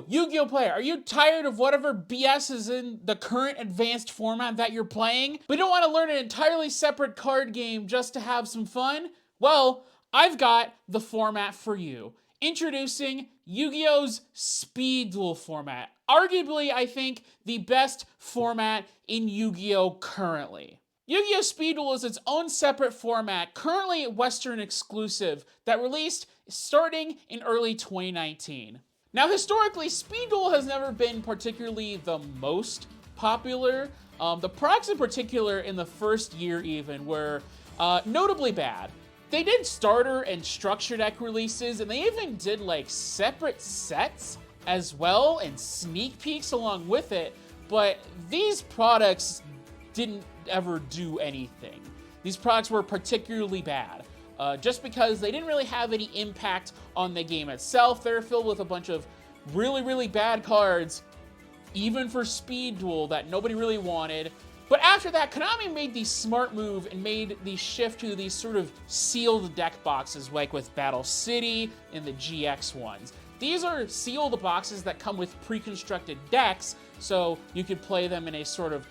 Yu-Gi-Oh player, are you tired of whatever BS is in the current advanced format that you're playing, but don't want to learn an entirely separate card game just to have some fun? Well, I've got the format for you. Introducing Yu-Gi-Oh's Speed Duel format. Arguably, I think, the best format in Yu-Gi-Oh currently. Yu-Gi-Oh! Speed Duel is its own separate format, currently Western exclusive, that released starting in early 2019. Now, historically, Speed Duel has never been particularly the most popular. The products in particular in the first year even were notably bad. They did starter and structure deck releases, and they even did like separate sets as well and sneak peeks along with it, but these products didn't ever do anything. These products were particularly bad. Just because they didn't really have any impact on the game itself. They're filled with a bunch of really, really bad cards, even for Speed Duel, that nobody really wanted. But after that, Konami made the smart move and made the shift to these sort of sealed deck boxes, like with Battle City and the GX ones. These are sealed boxes that come with pre-constructed decks, so you could play them in a sort of,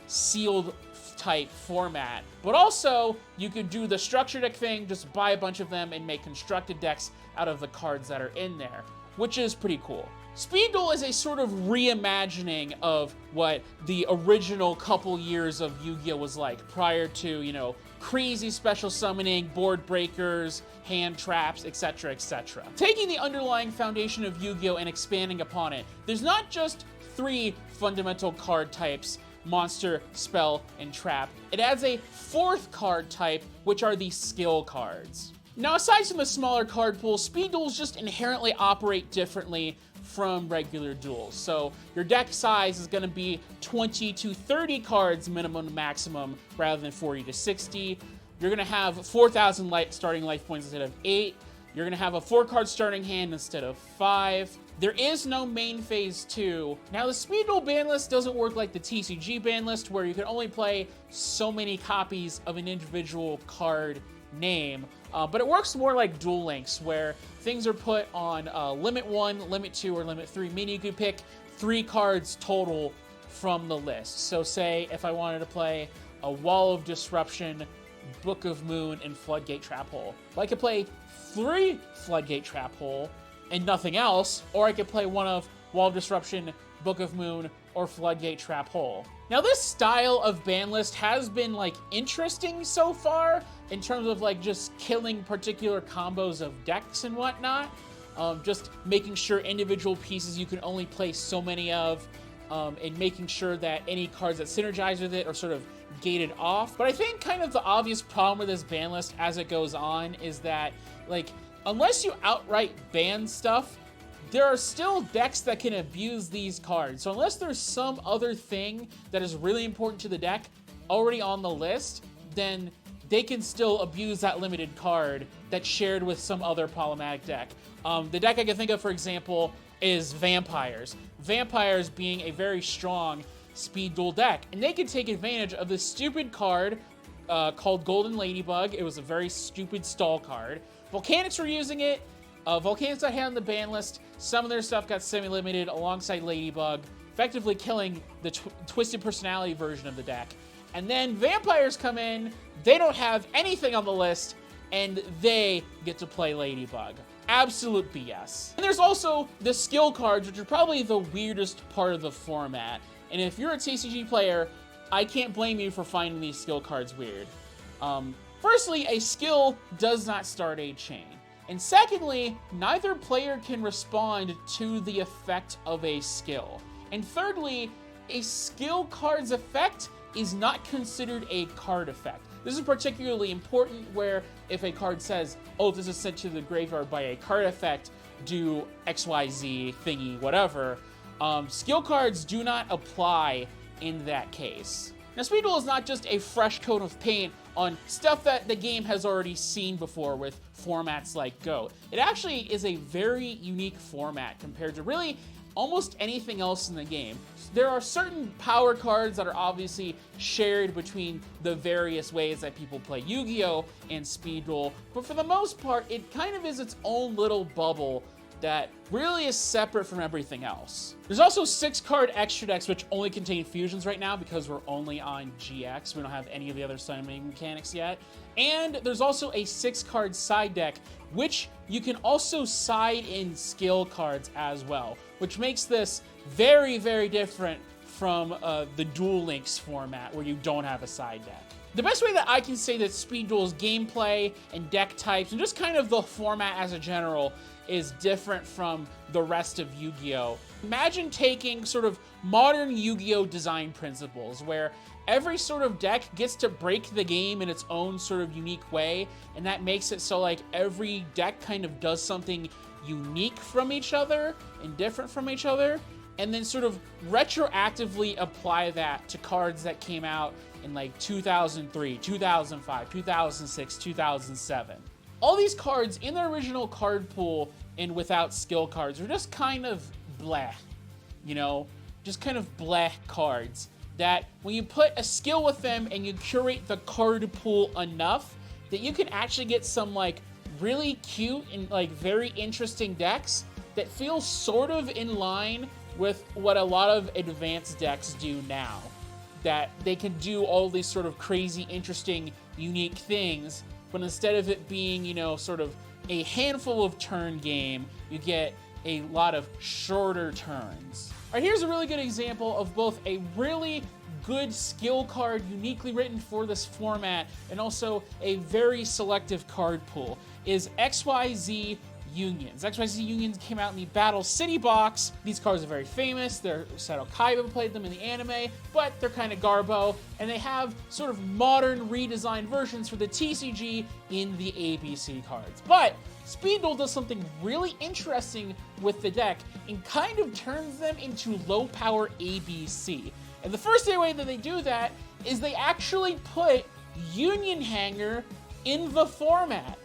sealed type format. But also, you could do the structure deck thing, just buy a bunch of them and make constructed decks out of the cards that are in there, which is pretty cool. Speed Duel is a sort of reimagining of what the original couple years of Yu-Gi-Oh! Was like prior to, crazy special summoning, board breakers, hand traps, etc., etc. Taking the underlying foundation of Yu-Gi-Oh! And expanding upon it, there's not just 3 fundamental card types: monster, spell, and trap. It adds a 4th card type, which are the skill cards. Now, aside from the smaller card pool, Speed Duels just inherently operate differently from regular duels. So your deck size is going to be 20 to 30 cards minimum to maximum rather than 40 to 60. You're going to have 4,000 starting life points instead of 8. You're going to have a 4-card starting hand instead of 5. There is no main phase 2. Now, the Speed Duel ban list doesn't work like the TCG ban list, where you can only play so many copies of an individual card name, but it works more like Duel Links, where things are put on Limit 1, Limit 2, or Limit 3, meaning you could pick 3 cards total from the list. So say if I wanted to play a Wall of Disruption, Book of Moon, and Floodgate Trap Hole, well, I could play 3 Floodgate Trap Hole and nothing else, or I could play one of Wall of Disruption, Book of Moon, or Floodgate Trap Hole. Now, this style of ban list has been interesting so far in terms of just killing particular combos of decks and whatnot. Just making sure individual pieces you can only play so many of, and making sure that any cards that synergize with it are sort of gated off. But I think kind of the obvious problem with this ban list as it goes on is that, unless you outright ban stuff, there are still decks that can abuse these cards. So unless there's some other thing that is really important to the deck already on the list, then they can still abuse that limited card that's shared with some other problematic deck. The deck I can think of, for example, is Vampires. Vampires being a very strong Speed Duel deck, and they can take advantage of this stupid card called Golden Ladybug. It was a very stupid stall card. Volcanics were using it. Volcanics got hit on the ban list. Some of their stuff got semi-limited alongside Ladybug, effectively killing the Twisted Personality version of the deck. And then Vampires come in, they don't have anything on the list, and they get to play Ladybug. Absolute BS. And there's also the skill cards, which are probably the weirdest part of the format. And if you're a TCG player, I can't blame you for finding these skill cards weird. Firstly, a skill does not start a chain. And secondly, neither player can respond to the effect of a skill. And thirdly, a skill card's effect is not considered a card effect. This is particularly important where if a card says, oh, this is sent to the graveyard by a card effect, do XYZ thingy, whatever, skill cards do not apply in that case. Now, Speed Duel is not just a fresh coat of paint on stuff that the game has already seen before with formats like Go. It actually is a very unique format compared to really almost anything else in the game. There are certain power cards that are obviously shared between the various ways that people play Yu-Gi-Oh! And Speed Duel, but for the most part, it kind of is its own little bubble that really is separate from everything else. There's also 6-card extra decks which only contain fusions right now because we're only on GX. We don't have any of the other summoning mechanics yet. And there's also a 6-card side deck which you can also side in skill cards as well, which makes this very, very different from the Duel Links format where you don't have a side deck. The best way that I can say that Speed Duel's gameplay and deck types and just kind of the format as a general is different from the rest of Yu-Gi-Oh! Imagine taking sort of modern Yu-Gi-Oh! Design principles where every sort of deck gets to break the game in its own sort of unique way, and that makes it so like every deck kind of does something unique from each other and different from each other, and then sort of retroactively apply that to cards that came out in like 2003, 2005, 2006, 2007. All these cards in their original card pool and without skill cards are just kind of bleh, you know? Just kind of bleh cards that when you put a skill with them and you curate the card pool enough that you can actually get some like really cute and like very interesting decks that feel sort of in line with what a lot of advanced decks do now. That they can do all these sort of crazy, interesting, unique things, but instead of it being, you know, sort of a handful of turn game, you get a lot of shorter turns. All right, here's a really good example of both a really good skill card uniquely written for this format and also a very selective card pool is XYZ Unions. XYZ Unions came out in the Battle City box. These cards are very famous. Seto Kaiba played them in the anime, but they're kind of garbo, and they have sort of modern redesigned versions for the TCG in the ABC cards. But Speed Duel does something really interesting with the deck and kind of turns them into low power ABC. And the first way that they do that is they actually put Union Hanger in the format.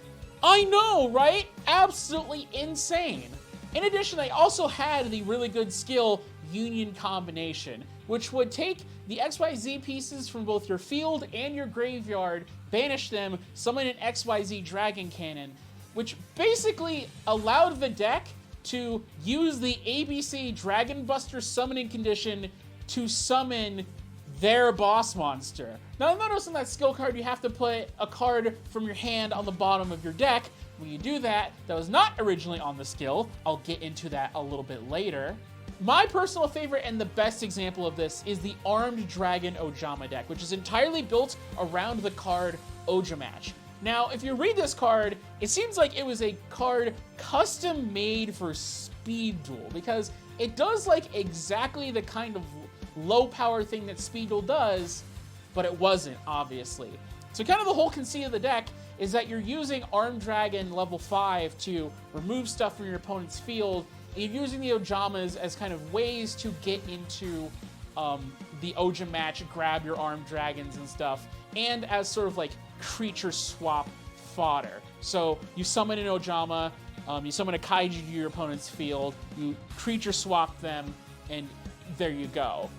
I know, right? Absolutely insane. In addition, they also had the really good skill Union Combination, which would take the XYZ pieces from both your field and your graveyard, banish them, summon an XYZ Dragon Cannon, which basically allowed the deck to use the ABC Dragon Buster summoning condition to summon their boss monster. Now, notice in that skill card, you have to put a card from your hand on the bottom of your deck. When you do that, that was not originally on the skill. I'll get into that a little bit later. My personal favorite and the best example of this is the Armed Dragon Ojama deck, which is entirely built around the card Ojamatch. Now, if you read this card, it seems like it was a card custom made for Speed Duel because it does like exactly the kind of low power thing that Speed Duel does, but it wasn't, obviously. So kind of the whole conceit of the deck is that you're using Armed Dragon level 5 to remove stuff from your opponent's field, and you're using the Ojamas as kind of ways to get into the Ojamatch, grab your Armed Dragons and stuff, and as sort of like creature swap fodder. So you summon an Ojama, you summon a Kaiju to your opponent's field, you creature swap them, and there you go.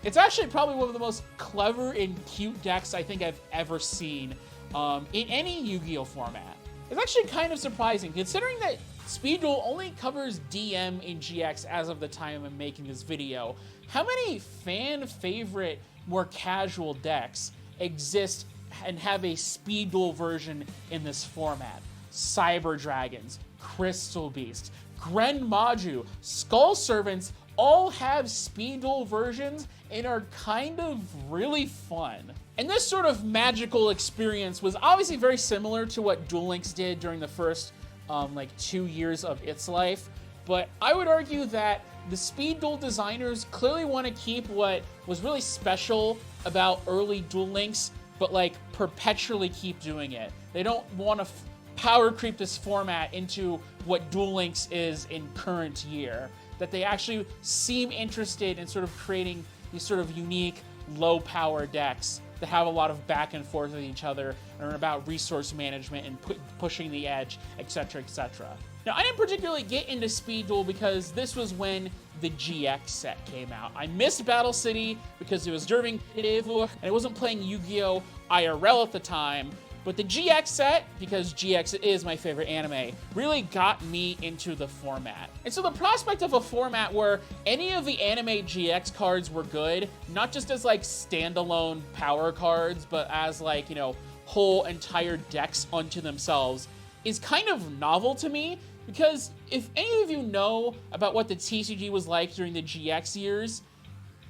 It's actually probably one of the most clever and cute decks I think I've ever seen in any Yu-Gi-Oh! Format. It's actually kind of surprising, considering that Speed Duel only covers DM in GX as of the time I'm making this video. How many fan favorite, more casual decks exist and have a Speed Duel version in this format? Cyber Dragons, Crystal Beast, Gren Maju, Skull Servants, all have Speed Duel versions and are kind of really fun. And this sort of magical experience was obviously very similar to what Duel Links did during the first like 2 years of its life, but I would argue that the Speed Duel designers clearly want to keep what was really special about early Duel Links, but like perpetually keep doing it. They don't want to power creep this format into what Duel Links is in current year. That they actually seem interested in sort of creating these sort of unique low power decks that have a lot of back and forth with each other and are about resource management and pushing the edge, etc., etc. Now, I didn't particularly get into Speed Duel because this was when the GX set came out. I missed Battle City because it was during and I wasn't playing Yu-Gi-Oh! IRL at the time, But the GX set, because GX is my favorite anime, really got me into the format. And so the prospect of a format where any of the anime GX cards were good, not just as like standalone power cards, but as like, you know, whole entire decks unto themselves, is kind of novel to me. Because if any of you know about what the TCG was like during the GX years,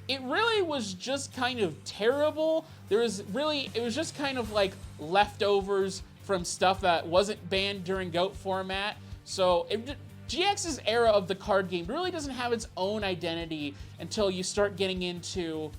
it really was just kind of terrible. It was just kind of like leftovers from stuff that wasn't banned during GOAT format. So GX's era of the card game really doesn't have its own identity until you start getting into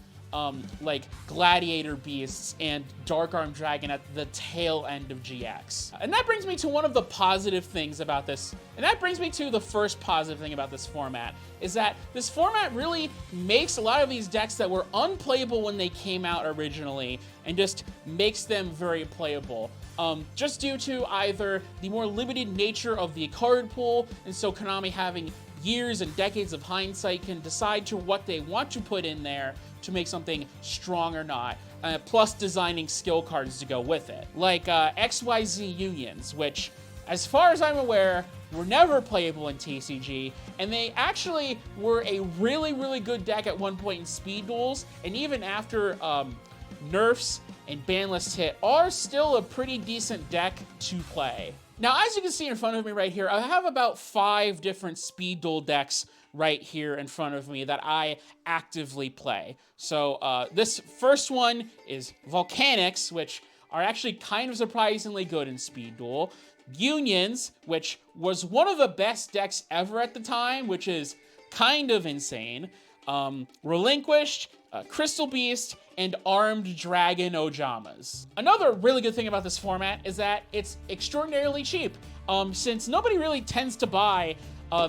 like Gladiator Beasts and Dark Arm Dragon at the tail end of GX. And that brings me to one of the positive things about this, and that brings me to the first positive thing about this format, is that this format really makes a lot of these decks that were unplayable when they came out originally, and just makes them very playable. Just due to either the more limited nature of the card pool, and so Konami having years and decades of hindsight can decide to what they want to put in there to make something strong or not, plus designing skill cards to go with it. Like XYZ Unions, which, as far as I'm aware, were never playable in TCG, and they actually were a really, really good deck at one point in Speed Duels, and even after nerfs and ban lists hit, are still a pretty decent deck to play. Now, as you can see in front of me right here, I have about 5 different Speed Duel decks right here in front of me that I actively play. So this first one is Volcanics, which are actually kind of surprisingly good in Speed Duel. Unions, which was one of the best decks ever at the time, which is kind of insane. Relinquished, Crystal Beast, and Armed Dragon Ojamas. Another really good thing about this format is that it's extraordinarily cheap. Since nobody really tends to buy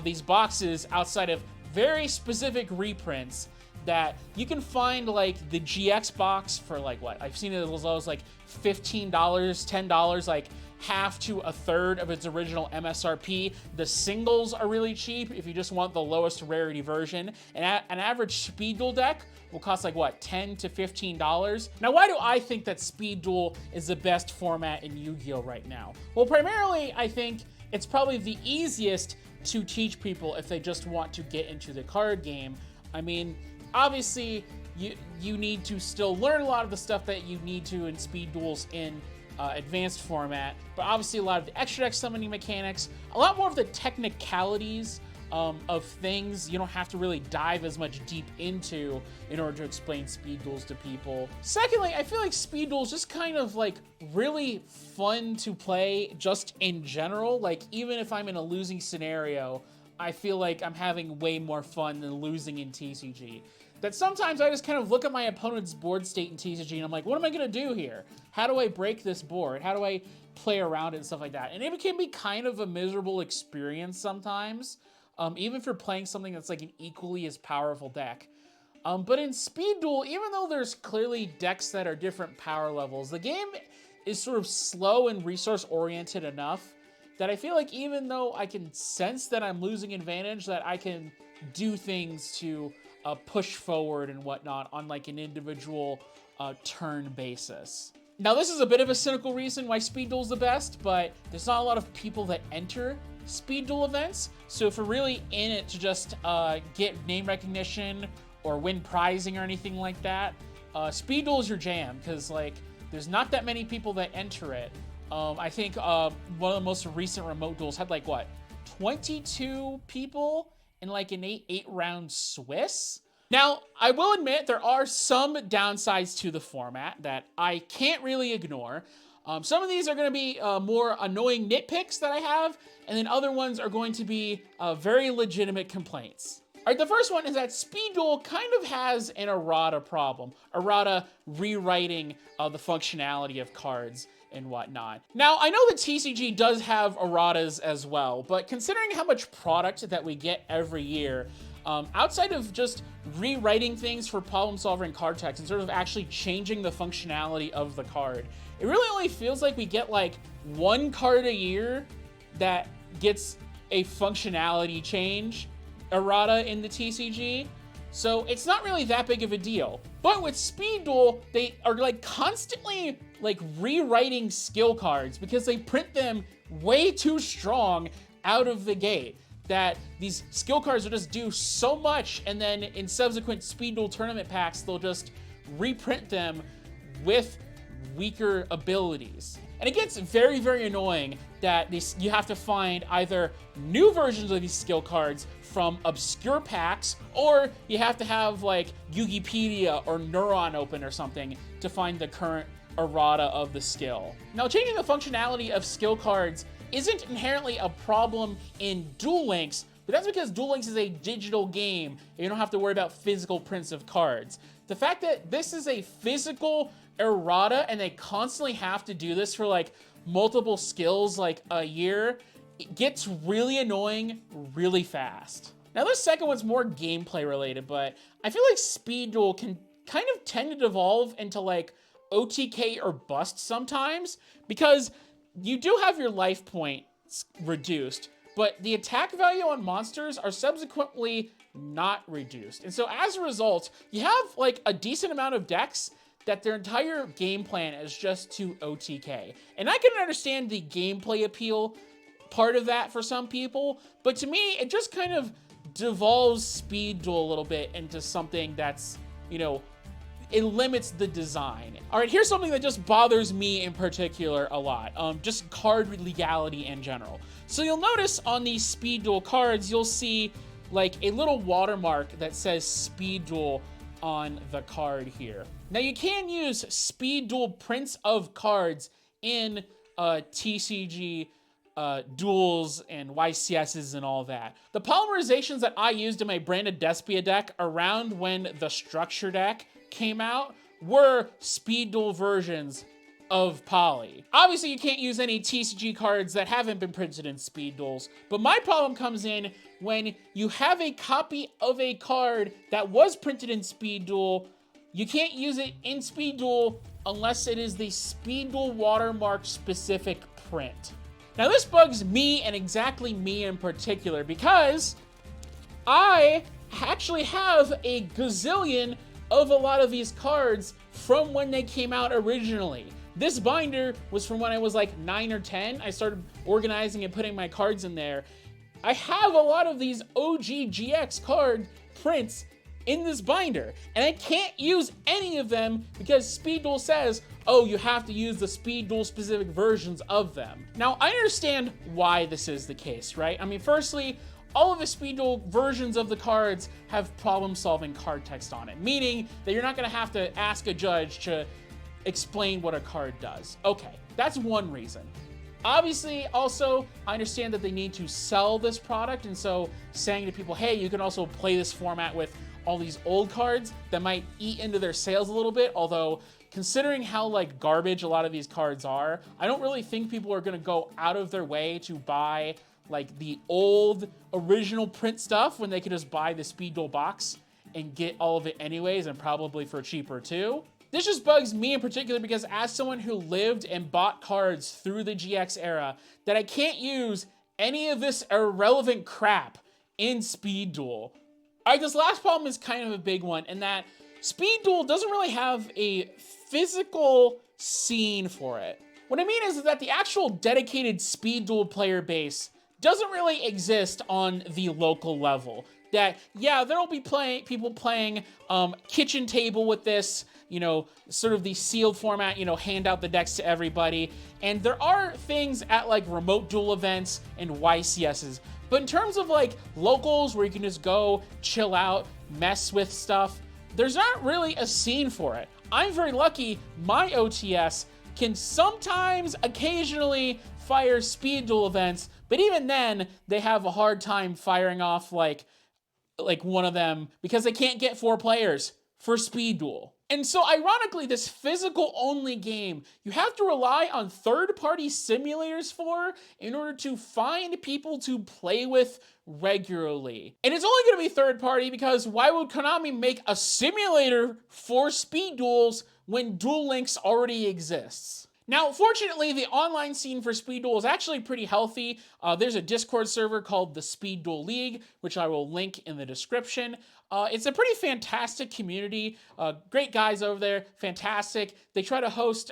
these boxes outside of very specific reprints, that you can find like the GX box for like what? I've seen it as low as like $15, $10, like half to a third of its original MSRP. The singles are really cheap if you just want the lowest rarity version. And an average Speed Duel deck will cost like what, $10 to $15? Now, why do I think that Speed Duel is the best format in Yu-Gi-Oh right now? Well, primarily, I think it's probably the easiest to teach people if they just want to get into the card game. I mean, obviously, you need to still learn a lot of the stuff that you need to in Speed Duels in advanced format, but obviously a lot of the extra deck summoning mechanics, a lot more of the technicalities of things you don't have to really dive as much deep into in order to explain Speed Duels to people. Secondly, I feel like Speed Duels just kind of like really fun to play just in general. Like, even if I'm in a losing scenario, I feel like I'm having way more fun than losing in TCG. That sometimes I just kind of look at my opponent's board state in TCG and I'm like, what am I gonna do here? How do I break this board? How do I play around it and stuff like that? And it can be kind of a miserable experience sometimes, even for playing something that's like an equally as powerful deck. But in Speed Duel, even though there's clearly decks that are different power levels, the game is sort of slow and resource-oriented enough that I feel like even though I can sense that I'm losing advantage, that I can do things to push forward and whatnot on like an individual turn basis. Now, this is a bit of a cynical reason why Speed Duel's the best, but there's not a lot of people that enter Speed Duel events, so if you're really in it to just get name recognition or win prizing or anything like that, Speed Duel is your jam, because like there's not that many people that enter it. I think one of the most recent remote duels had like what, 22 people in like an 8-round Swiss. Now, I will admit there are some downsides to the format that I can't really ignore. Some of these are going to be more annoying nitpicks that I have, and then other ones are going to be very legitimate complaints. All right, the first one is that Speed Duel kind of has an errata problem. Errata rewriting the functionality of cards and whatnot. Now, I know the TCG does have erratas as well, but considering how much product that we get every year, outside of just rewriting things for problem-solving card text and sort of actually changing the functionality of the card, it really only feels like we get like one card a year that gets a functionality change errata in the TCG. So it's not really that big of a deal. But with Speed Duel, they are like constantly like rewriting skill cards because they print them way too strong out of the gate, that these skill cards will just do so much, and then in subsequent Speed Duel tournament packs, they'll just reprint them with weaker abilities. And it gets very, very annoying that you have to find either new versions of these skill cards from obscure packs, or you have to have like Yugipedia or Neuron open or something to find the current errata of the skill. Now, changing the functionality of skill cards isn't inherently a problem in Duel Links, but that's because Duel Links is a digital game and you don't have to worry about physical prints of cards. The fact that this is a physical errata and they constantly have to do this for like multiple skills like a year, it gets really annoying really fast. Now this second one's more gameplay related, but I feel like Speed Duel can kind of tend to devolve into like OTK or bust sometimes, because you do have your life points reduced, but the attack value on monsters are subsequently not reduced. And so as a result, you have like a decent amount of decks that their entire game plan is just to OTK. And I can understand the gameplay appeal part of that for some people, but to me, it just kind of devolves Speed Duel a little bit into something that's, you know, it limits the design. All right, here's something that just bothers me in particular a lot, just card legality in general. So you'll notice on these Speed Duel cards, you'll see like a little watermark that says Speed Duel on the card here. Now you can use Speed Duel prints of cards in TCG duels and YCSs and all that. The polymerizations that I used in my branded Despia deck around when the structure deck came out were Speed Duel versions of Poly. Obviously, you can't use any TCG cards that haven't been printed in Speed Duels, but my problem comes in when you have a copy of a card that was printed in Speed Duel. You can't use it in Speed Duel unless it is the Speed Duel watermark specific print. Now this bugs me, and exactly me in particular, because I actually have a gazillion of a lot of these cards from when they came out originally. This binder was from when I was like 9 or 10. I started organizing and putting my cards in there. I have a lot of these OG GX card prints in this binder, and I can't use any of them because Speed Duel says, oh, you have to use the Speed Duel specific versions of them. Now, I understand why this is the case, right? I mean, firstly, all of the Speed Duel versions of the cards have problem-solving card text on it, meaning that you're not gonna have to ask a judge to explain what a card does. Okay, that's one reason. Obviously, also, I understand that they need to sell this product, and so saying to people, hey, you can also play this format with all these old cards, that might eat into their sales a little bit, although considering how like garbage a lot of these cards are, I don't really think people are gonna go out of their way to buy like the old original print stuff when they could just buy the Speed Duel box and get all of it anyways, and probably for cheaper too. This just bugs me in particular because as someone who lived and bought cards through the GX era, that I can't use any of this irrelevant crap in Speed Duel. All right, this last problem is kind of a big one, in that Speed Duel doesn't really have a physical scene for it. What I mean is that the actual dedicated Speed Duel player base doesn't really exist on the local level. That, yeah, there'll be people playing kitchen table with this, you know, sort of the sealed format, you know, hand out the decks to everybody. And there are things at like remote duel events and YCSs. But in terms of like locals where you can just go, chill out, mess with stuff, there's not really a scene for it. I'm very lucky my OTS can sometimes, occasionally fire Speed Duel events, but even then, they have a hard time firing off like one of them because they can't get 4 players for Speed Duel. And so ironically, this physical only game, you have to rely on third-party simulators for in order to find people to play with regularly. And it's only gonna be third-party because why would Konami make a simulator for Speed Duels when Duel Links already exists? Now, fortunately, the online scene for Speed Duel is actually pretty healthy. There's a Discord server called the Speed Duel League, which I will link in the description. It's a pretty fantastic community. Great guys over there, fantastic. They try to host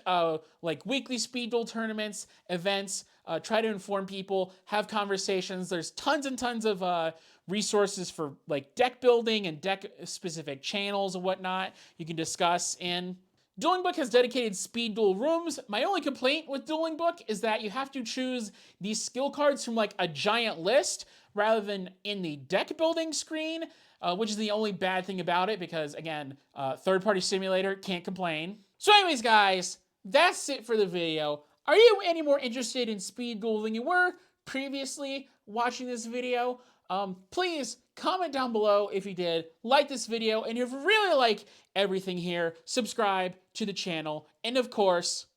like weekly Speed Duel tournaments, events, try to inform people, have conversations. There's tons and tons of resources for like deck building and deck specific channels and whatnot you can discuss in. Dueling Book has dedicated speed duel rooms. My only complaint with Dueling Book is that you have to choose these skill cards from like a giant list rather than in the deck building screen, which is the only bad thing about it because, again, third-party simulator, can't complain. So anyways, guys, that's it for the video. Are you any more interested in speed duel than you were previously watching this video? Please comment down below if you did, like this video, and if you really like everything here, subscribe to the channel, and of course,